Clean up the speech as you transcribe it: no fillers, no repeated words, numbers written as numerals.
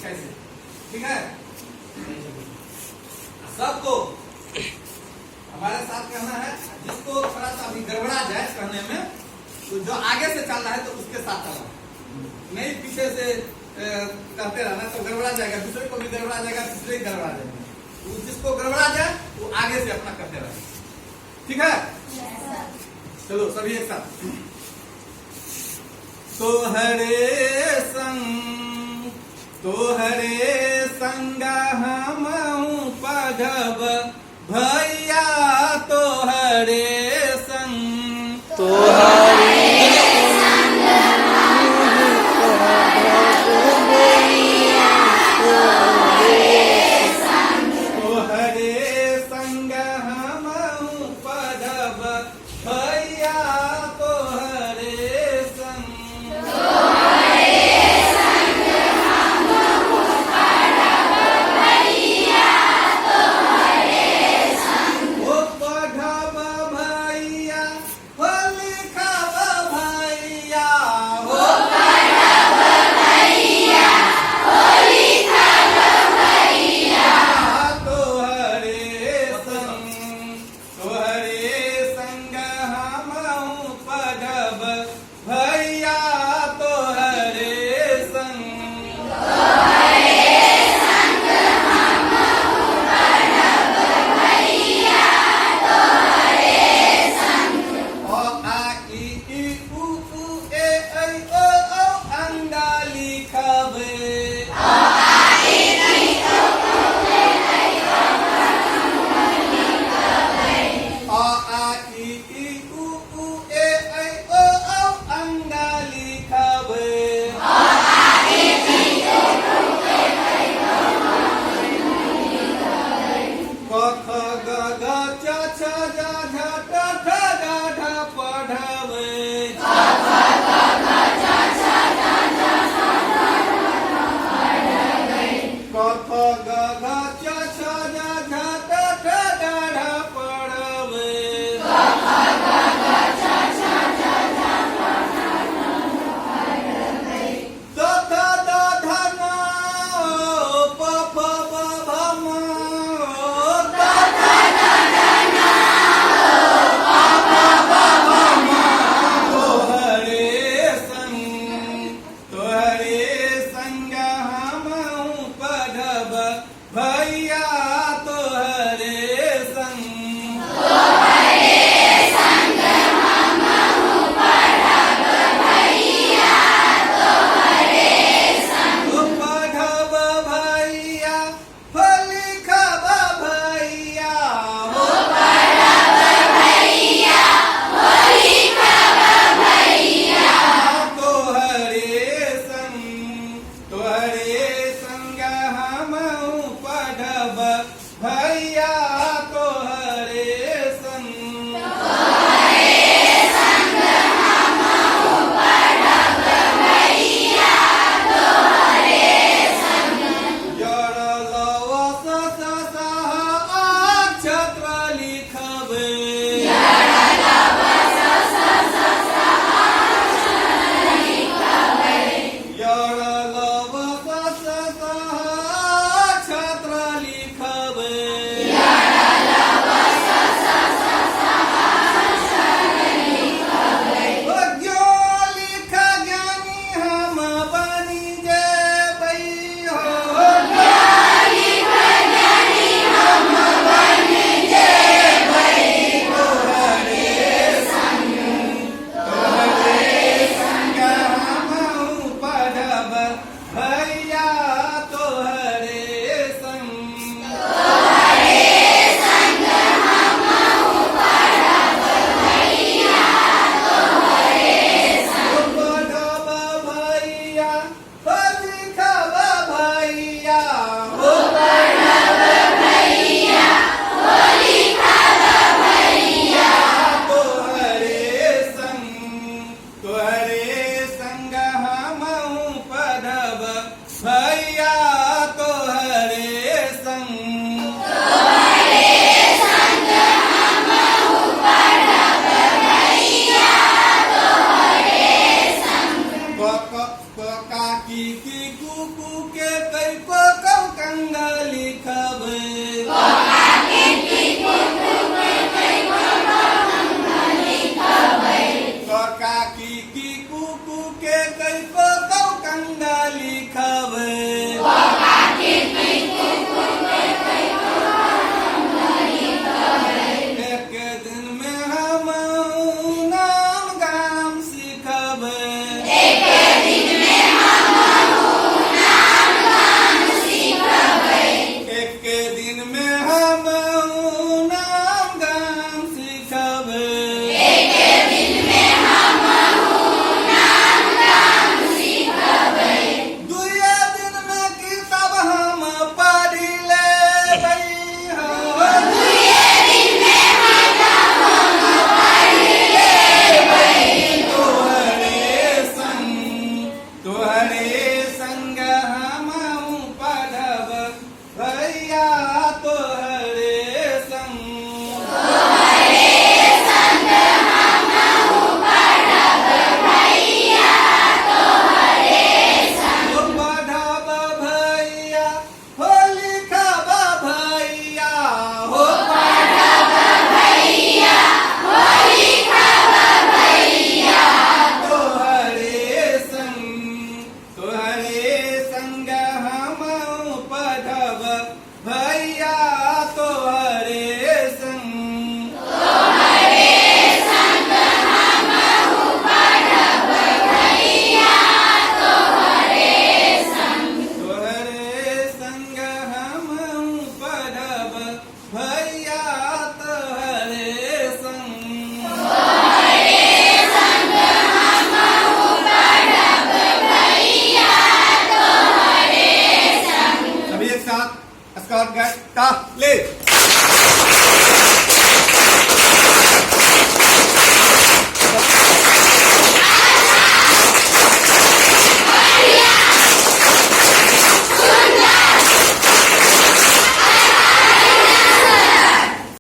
कैसे, ठीक है। सबको हमारे साथ कहना है, जिसको थोड़ा सा अभी गड़बड़ा जाए कहने में, तो जो आगे से चल रहा है तो उसके साथ चलना, नहीं पीछे से कहते रहना तो गड़बड़ा जाएगा, दूसरे को भी गड़बड़ा जाएगा, तीसरे ही गड़बड़ा जाएगा। तो जिसको गड़बड़ा जाए वो आगे से अपना करते रहे, ठीक है। चलो सभी एक साथ। तोहरे संग हमहु पढ़ब भैया, तोहरे संग तोहरे संग हमहु पढ़ब भैया, तोहरे संग भैया, तोहरे संग भैया, तोहरे संग कू के कई को कौ कंगा लिखबे का की कू कू के कई को कौ कंगा लिखबे एक दिन में हम नाम गाम सीखबे एक दिन में हम नाम गाम सीखबे दुए दिन में किताब हम पढ़ लेबै तोहरे संग हमहु पढ़ब भैया तोहरे संग हो पढ़ब भैया हो लिखब भैया हो तोहरे संग हमहु पढ़ब भैया तोहरे संग तोहरे संग हमहु पढ़ब भैया तोहरे संग सभी एक साथ स्कॉट गट का ले